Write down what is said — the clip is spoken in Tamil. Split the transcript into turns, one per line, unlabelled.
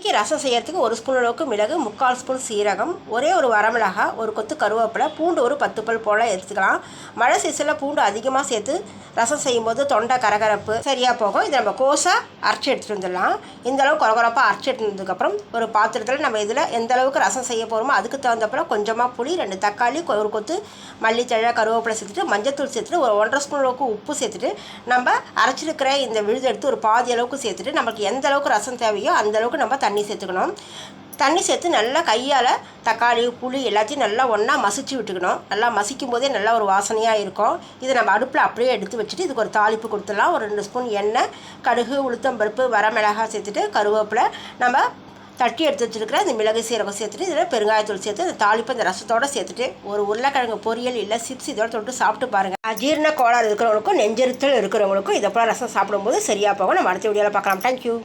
இன்றைக்கி ரசம் செய்யறதுக்கு 1 ஸ்பூன் அளவுக்கு மிளகு, 3/4 ஸ்பூன் சீரகம், ஒரே ஒரு வரமிளகாய், ஒரு கொத்து கருவேப்பிலை, பூண்டு ஒரு 10 பல் போல் எடுத்துக்கலாம். மழை சீசனில் பூண்டு அதிகமாக சேர்த்து ரசம் செய்யும்போது தொண்டை கரகரப்பு சரியாக போகும். இதை நம்ம கோஸாக அரைச்சி எடுத்துகிட்டு வந்துடலாம். இந்தளவு கொரகொரப்பாக அரைச்சி எடுத்துனதுக்கப்புறம் ஒரு பாத்திரத்தில் நம்ம இதில் எந்த அளவுக்கு ரசம் செய்ய போகிறோமோ அதுக்கு தகுந்தப்பறம் கொஞ்சமாக புளி, 2 தக்காளி, ஒரு கொத்து மல்லித்தழை, கருவேப்பிலை சேர்த்துட்டு மஞ்சத்தூள் சேர்த்துட்டு ஒரு 1.5 ஸ்பூன் அளவுக்கு உப்பு சேர்த்துட்டு நம்ம அரைச்சிருக்கிற இந்த விழுது எடுத்து ஒரு பாதி அளவுக்கு சேர்த்துட்டு நமக்கு எந்த அளவுக்கு ரசம் தேவையோ அந்தளவுக்கு நம்ம தண்ணி சேர்த்துக்கணும். தண்ணி சேர்த்து நல்லா கையால் தக்காளி, புளி எல்லாத்தையும் நல்லா ஒன்றா மசிச்சு விட்டுக்கணும். நல்லா மசிக்கும் போதே நல்லா ஒரு வாசனையாக இருக்கும். இதை நம்ம அடுப்பில் அப்படியே எடுத்து வச்சுட்டு இதுக்கு ஒரு தாளிப்பு கொடுத்துடலாம். ஒரு 2 ஸ்பூன் எண்ணெய், கடுகு, உளுத்தம்பருப்பு, வரமிளகாய் சேர்த்துட்டு கருவேப்பிலை, நம்ம தட்டி எடுத்து வச்சுருக்கிற இந்த மிளகு சீரகம் சேர்த்துட்டு இதில் பெருங்காயத்தூள் சேர்த்து இந்த தாளிப்பு இந்த ரசத்தோடு சேர்த்துட்டு ஒரு உருளைக்கிழங்கு பொரியல் இல்லை சிப்ஸ் இதோட தொட்டு சாப்பிட்டு பாருங்கள். அஜீரண கோளாறு இருக்கிறவங்களுக்கும் நெஞ்செரிச்சல் இருக்கிறவங்களுக்கும் இதை போல் ரசம் சாப்பிடும்போது சரியாக போகும். நம்ம அடுத்த வீடியோவில் பார்க்கலாம். தேங்க்யூ.